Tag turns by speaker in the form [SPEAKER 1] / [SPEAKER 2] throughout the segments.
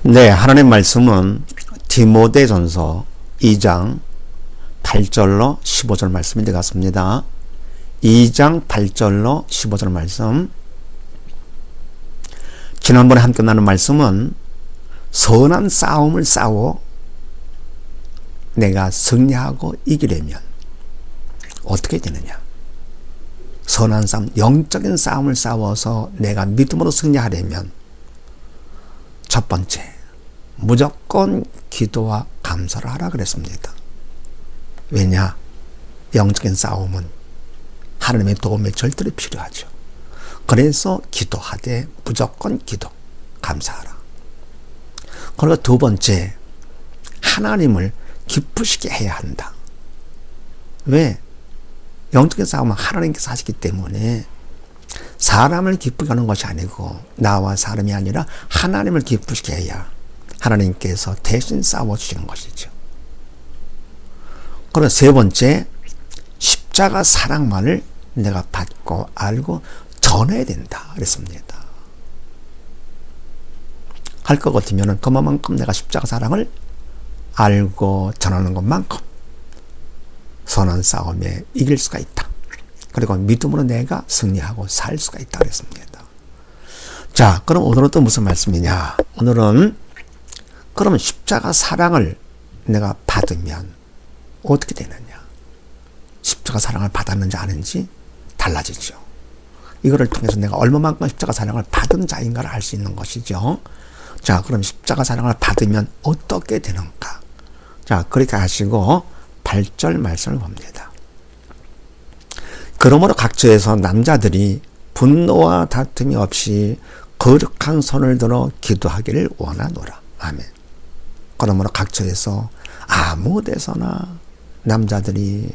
[SPEAKER 1] 네, 하나님 말씀은 디모데전서 2장 8절로 15절 말씀이 되겠습니다. 2장 8절로 15절 말씀. 지난번에 함께 나눈 말씀은 선한 싸움을 싸워 내가 승리하고 이기려면 어떻게 되느냐. 선한 싸움, 영적인 싸움을 싸워서 내가 믿음으로 승리하려면 첫 번째, 무조건 기도와 감사를 하라 그랬습니다. 왜냐? 영적인 싸움은 하나님의 도움이 절대로 필요하죠. 그래서 기도하되 무조건 기도, 감사하라. 그리고 두 번째, 하나님을 기쁘시게 해야 한다. 왜? 영적인 싸움은 하나님께서 하시기 때문에 사람을 기쁘게 하는 것이 아니고 나와 사람이 아니라 하나님을 기쁘시게 해야 하나님께서 대신 싸워주시는 것이죠. 그리고 세 번째, 십자가 사랑만을 내가 받고 알고 전해야 된다 그랬습니다. 할 것 같으면 그만큼 내가 십자가 사랑을 알고 전하는 것만큼 선한 싸움에 이길 수가 있다. 그리고 믿음으로 내가 승리하고 살 수가 있다 그랬습니다. 자, 그럼 오늘은 또 무슨 말씀이냐? 오늘은 그러면 십자가 사랑을 내가 받으면 어떻게 되느냐? 십자가 사랑을 받았는지 아닌지 달라지죠. 이거를 통해서 내가 얼마만큼 십자가 사랑을 받은 자인가를 알 수 있는 것이죠. 자, 그럼 십자가 사랑을 받으면 어떻게 되는가? 자, 그렇게 하시고 8절 말씀을 봅니다. 그러므로 각처에서 남자들이 분노와 다툼이 없이 거룩한 손을 들어 기도하기를 원하노라. 아멘. 그러므로 각처에서 아무 데서나 남자들이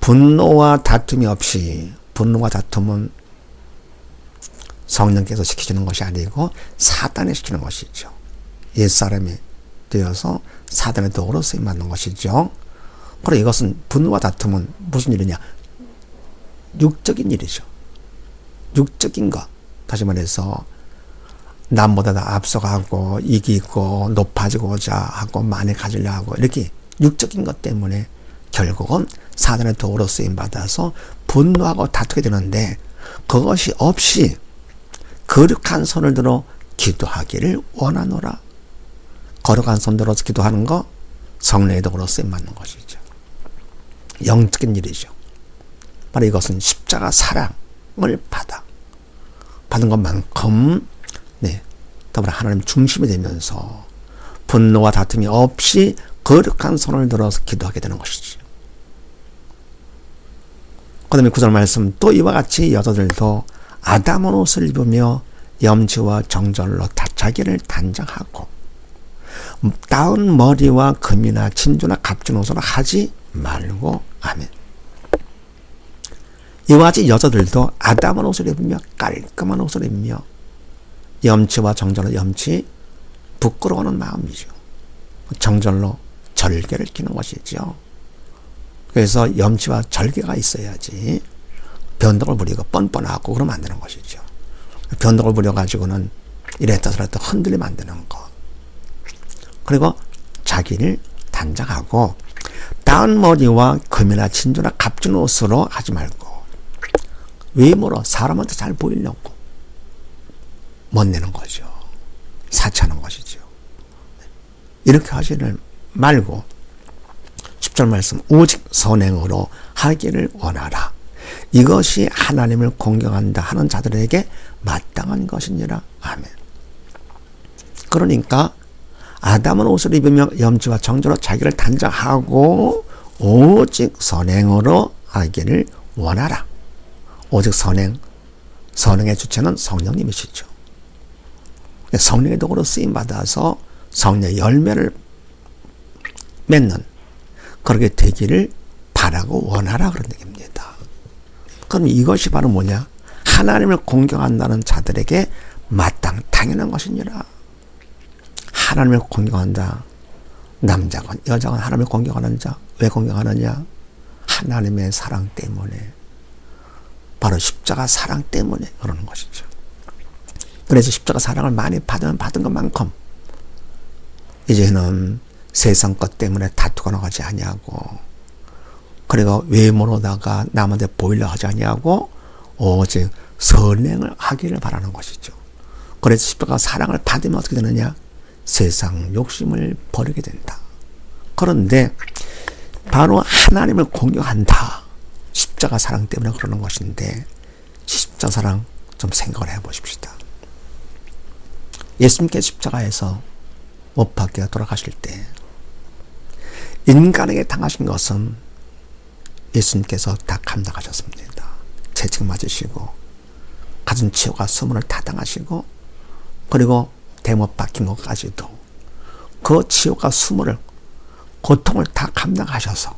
[SPEAKER 1] 분노와 다툼이 없이, 분노와 다툼은 성령께서 시키시는 것이 아니고 사단이 시키는 것이죠. 옛사람이 되어서 사단의 도구로 쓰임받는 것이죠. 그리고 이것은, 분노와 다툼은 무슨 일이냐? 육적인 일이죠. 육적인 것. 다시 말해서 남보다 다 앞서가고 이기고 높아지고자 하고 많이 가지려 하고 이렇게 육적인 것 때문에 결국은 사단의 도구로 쓰임받아서 분노하고 다투게 되는데, 그것이 없이 거룩한 손을 들어 기도하기를 원하노라. 거룩한 손 들어서 기도하는 거 성령의 도구로 쓰임받는 것이죠. 영적인 일이죠. 바로 이것은 십자가 사랑을 받은 것만큼 더불어 하나님 중심이 되면서 분노와 다툼이 없이 거룩한 손을 들어서 기도하게 되는 것이죠. 그 다음에 9절 말씀, 또 이와 같이 여자들도 아담한 옷을 입으며 염치와 정절로 자기를 단장하고 따은 머리와 금이나 진주나 값진 옷으로 하지 말고. 아멘. 이와 같이 여자들도 아담한 옷을 입으며 깔끔한 옷을 입으며 염치와 정절로, 염치 부끄러워하는 마음이죠. 정절로 절개를 끼는 것이죠. 그래서 염치와 절개가 있어야지 변덕을 부리고 뻔뻔하고 그러면 안 되는 것이죠. 변덕을 부려가지고는 이랬다 저랬다 흔들리면 안 되는 것. 그리고 자기를 단장하고 따은 머리와 금이나 진주나 값진 옷으로 하지 말고 외모로 사람한테 잘 보이려고 멋내는 거죠. 사치하는 것이죠. 이렇게 하지를 말고 10절 말씀, 오직 선행으로 하기를 원하라. 이것이 하나님을 공경한다 하는 자들에게 마땅한 것이니라. 아멘. 그러니까 아담은 옷을 입으며 염치와 정절로 자기를 단장하고 오직 선행으로 하기를 원하라. 오직 선행, 선행의 주체는 성령님이시죠. 성령의 도구로 쓰임받아서 성령의 열매를 맺는, 그렇게 되기를 바라고 원하라 그런 얘기입니다. 그럼 이것이 바로 뭐냐? 하나님을 공경한다는 자들에게 당연한 것이니라. 하나님을 공경한다. 남자건 여자건 하나님을 공경하는 자. 왜 공경하느냐? 하나님의 사랑 때문에, 바로 십자가 사랑 때문에 그러는 것이죠. 그래서 십자가 사랑을 많이 받은 것만큼 이제는 세상 것 때문에 다투가 나가지 아니하고, 그리고 외모로다가 남한테 보이려 하지 아니하고 오직 선행을 하기를 바라는 것이죠. 그래서 십자가 사랑을 받으면 어떻게 되느냐? 세상 욕심을 버리게 된다. 그런데 바로 하나님을 공경한다. 십자가 사랑 때문에 그러는 것인데, 십자가 사랑 좀 생각을 해보십시다. 예수님께 십자가에서 못 박혀 돌아가실 때 인간에게 당하신 것은 예수님께서 다 감당하셨습니다. 채찍 맞으시고 가진 치욕과 수모를 다 당하시고, 그리고 대못 박힌 것까지도 그 치욕과 수모를, 고통을 다 감당하셔서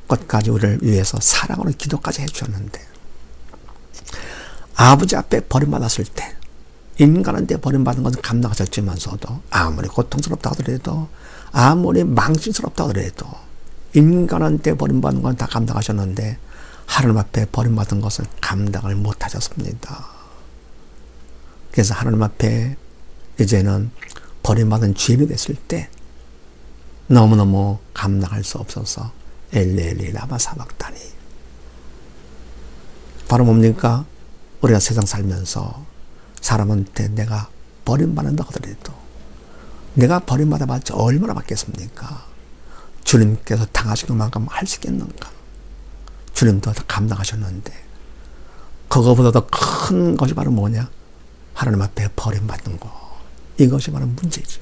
[SPEAKER 1] 끝까지 우리를 위해서 사랑으로 기도까지 해주셨는데, 아버지 앞에 버림받았을 때 인간한테 버림받은 것은 감당하셨지만서도 아무리 고통스럽다 하더라도, 아무리 망신스럽다 하더라도 인간한테 버림받은 건 다 감당하셨는데 하나님 앞에 버림받은 것은 감당을 못하셨습니다. 그래서 하나님 앞에 이제는 버림받은 죄인이 됐을 때 너무너무 감당할 수 없어서 엘레리 라마 사박다니. 바로 뭡니까? 우리가 세상 살면서 사람한테 내가 버림받는다 하더라도 내가 버림받아봤자 얼마나 받겠습니까? 주님께서 당하신 것만큼 할 수 있겠는가? 주님도 다 감당하셨는데, 그거보다 더 큰 것이 바로 뭐냐? 하나님 앞에 버림받는 거. 이것이 바로 문제죠.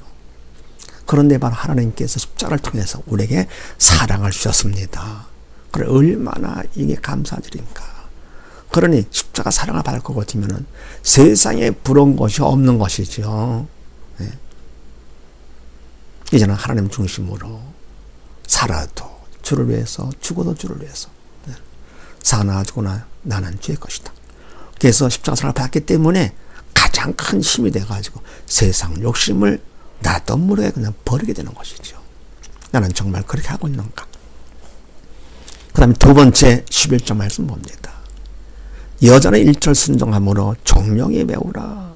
[SPEAKER 1] 그런데 바로 하나님께서 십자가를 통해서 우리에게 사랑을 주셨습니다. 그래, 얼마나 이게 감사드립니까? 그러니 십자가 사랑을 받을 것 같으면 세상에 부러운 것이 없는 것이죠. 네. 이제는 하나님 중심으로 살아도 주를 위해서, 죽어도 주를 위해서. 네. 사나 죽거나 나는 주의 것이다. 그래서 십자가 사랑을 받았기 때문에 가장 큰 힘이 돼가지고 세상 욕심을 나도 모르게 그냥 버리게 되는 것이죠. 나는 정말 그렇게 하고 있는가? 그 다음에 두 번째 11절 말씀 봅니다. 여자는 일절 순종함으로 종령에 배우라.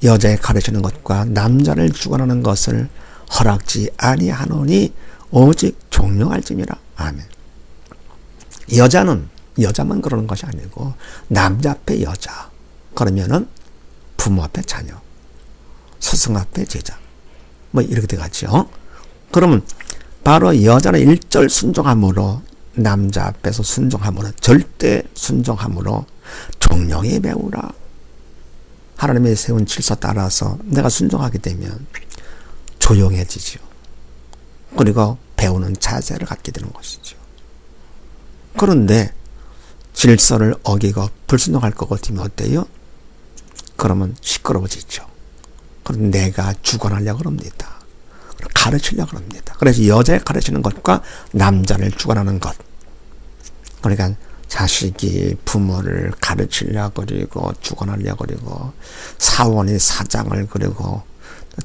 [SPEAKER 1] 여자의 가르치는 것과 남자를 주관하는 것을 허락지 아니하노니 오직 종령할지니라. 아멘. 여자만 그러는 것이 아니고 남자 앞에 여자, 그러면은 부모 앞에 자녀, 스승 앞에 제자, 뭐 이렇게 돼가죠. 그러면 바로 여자는 일절 순종함으로, 남자 앞에서 순종함으로, 절대 순종함으로 종령에 배우라. 하나님의 세운 질서 따라서 내가 순종하게 되면 조용해지죠. 그리고 배우는 자세를 갖게 되는 것이죠. 그런데 질서를 어기고 불순종할 것 같으면 어때요? 그러면 시끄러워지죠. 그럼 내가 주관하려고 합니다. 가르치려고 합니다. 그래서 여자의 가르치는 것과 남자를 주관하는 것. 그러니까 자식이 부모를 가르치려고 그리고 주관하려고 그리고 사원이 사장을 그리고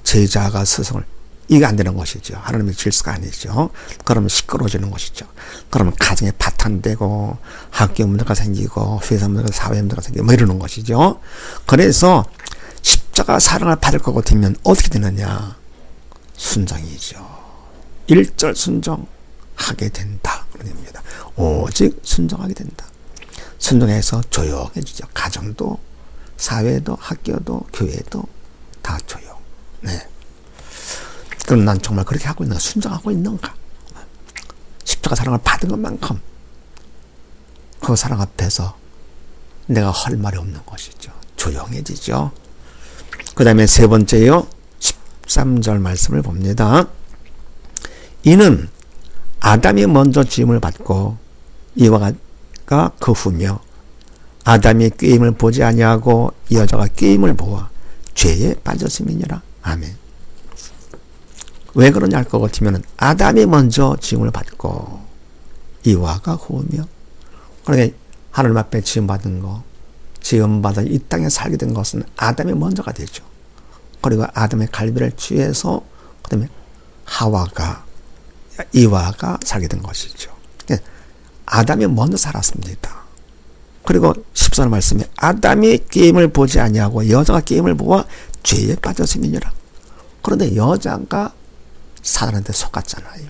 [SPEAKER 1] 제자가 스승을, 이게 안 되는 것이죠. 하나님의 질서가 아니죠. 그러면 시끄러워지는 것이죠. 그러면 가정에 파탄되고 학교 문제가 생기고 회사 문제가, 사회 문제가 생기고 뭐 이러는 것이죠. 그래서 십자가 사랑을 받을 것 같으면 어떻게 되느냐? 순종이죠. 일절 순종하게 된다. 그럽니다. 오직 순종하게 된다. 순종해서 조용해지죠. 가정도, 사회도, 학교도, 교회도 다 조용. 네. 그럼 난 정말 그렇게 하고 있는가? 순종하고 있는가? 십자가 사랑을 받은 것만큼 그 사랑 앞에서 내가 할 말이 없는 것이죠. 조용해지죠. 그 다음에 세 번째요. 13절 말씀을 봅니다. 이는 아담이 먼저 지음을 받고 이와가 그 후며 아담이 꾀임을 보지 아니하고 여자가 꾀임을 보아 죄에 빠졌음이니라. 아멘. 왜 그러냐 할 것 같으면 아담이 먼저 지음을 받고 이와가 후며, 그러니까 하나님 앞에 지음받은 거, 지음받아 이 땅에 살게 된 것은 아담이 먼저가 되죠. 그리고 아담의 갈비를 취해서 그 다음에 하와가, 이와가 살게 된 것이죠. 아담이 먼저 살았습니다. 그리고 14절 말씀에 아담이 게임을 보지 아니하고 여자가 게임을 보아 죄에 빠졌음이니라. 그런데 여자가 사단한테 속았잖아요.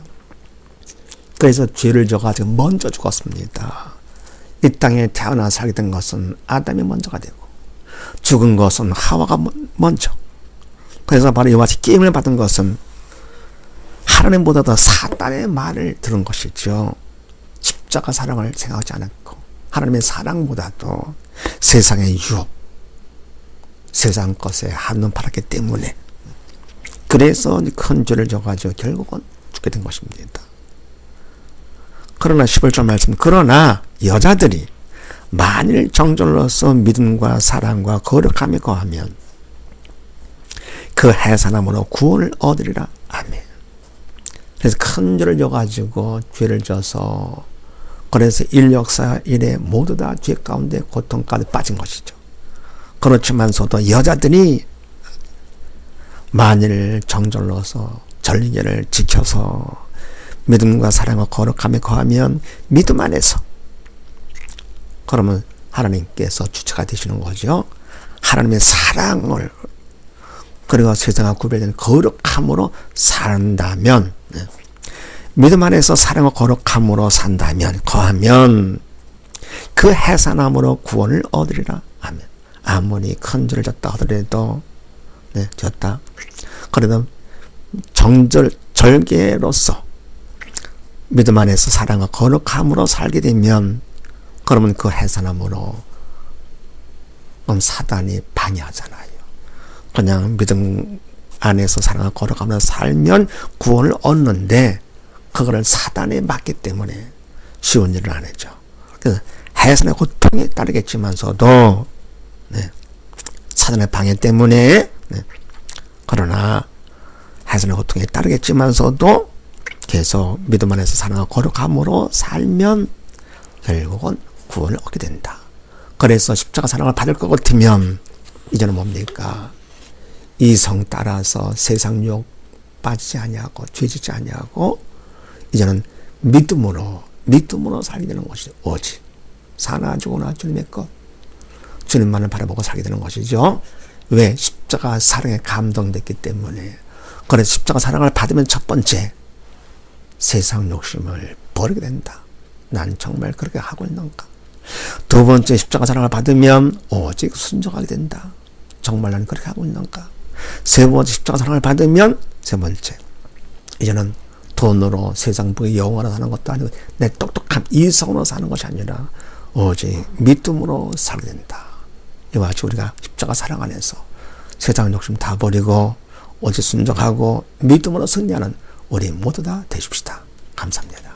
[SPEAKER 1] 그래서 죄를 져가지고 먼저 죽었습니다. 이 땅에 태어나 살게 된 것은 아담이 먼저가 되고 죽은 것은 하와가 먼저. 그래서 바로 이와 같이 게임을 받은 것은 하나님보다도 사단의 말을 들은 것이죠. 십자가 사랑을 생각하지 않았고 하나님의 사랑보다도 세상의 유혹, 세상 것에 한눈 팔았기 때문에 그래서 큰 죄를 져가지고 결국은 죽게 된 것입니다. 그러나 11절 말씀, 그러나 여자들이 만일 정절로서 믿음과 사랑과 거룩함에 거하면 그 해산함으로 구원을 얻으리라. 아멘. 그래서 큰 죄를 져가지고 죄를 져서 그래서 인력사 일에 모두 다 죄 가운데 고통까지 빠진 것이죠. 그렇지만서도 여자들이 만일 정절로서 전리계를 지켜서 믿음과 사랑과 거룩함에 거하면 믿음 안에서 그러면 하나님께서 주체가 되시는 거죠. 하나님의 사랑을 그리고 세상과 구별된 거룩함으로 산다면 믿음 안에서 사랑과 거룩함으로 산다면 거하면 그 해산함으로 구원을 얻으리라. 아멘. 아무리 큰 죄를 졌다 하더라도 졌다. 그래도 절개로서 믿음 안에서 사랑과 거룩함으로 살게 되면 그러면 그 해산함으로 사단이 방해하잖아요. 그냥 믿음 안에서 사랑과 거룩함으로 살면 구원을 얻는데 그거를 사단에 맡기 때문에 쉬운 일을 안 했죠. 그래서 해산의 고통에 따르겠지만서도 사단의 방해 때문에 그러나 해산의 고통에 따르겠지만서도 계속 믿음 안에서 사랑과 거룩함으로 살면 결국은 구원을 얻게 된다. 그래서 십자가 사랑을 받을 것 같으면 이제는 뭡니까? 이성 따라서 세상 유혹 빠지지 아니하고 죄짓지 아니하고 이제는 믿음으로 살게 되는 것이죠. 오직 사나 죽으나 주님의 것, 주님만을 바라보고 살게 되는 것이죠. 왜? 십자가 사랑에 감동됐기 때문에. 그래서 십자가 사랑을 받으면 첫 번째 세상 욕심을 버리게 된다. 난 정말 그렇게 하고 있는가? 두 번째 십자가 사랑을 받으면 오직 순종하게 된다. 정말 나는 그렇게 하고 있는가? 세 번째 십자가 사랑을 받으면 세 번째 이제는 돈으로 세상 부의 영원으로 사는 것도 아니고 내 똑똑한 이성으로 사는 것이 아니라 오직 믿음으로 살게 된다. 이와 같이 우리가 십자가 사랑 안에서 세상 욕심 다 버리고 오직 순종하고 믿음으로 승리하는 우리 모두 다 되십시다. 감사합니다.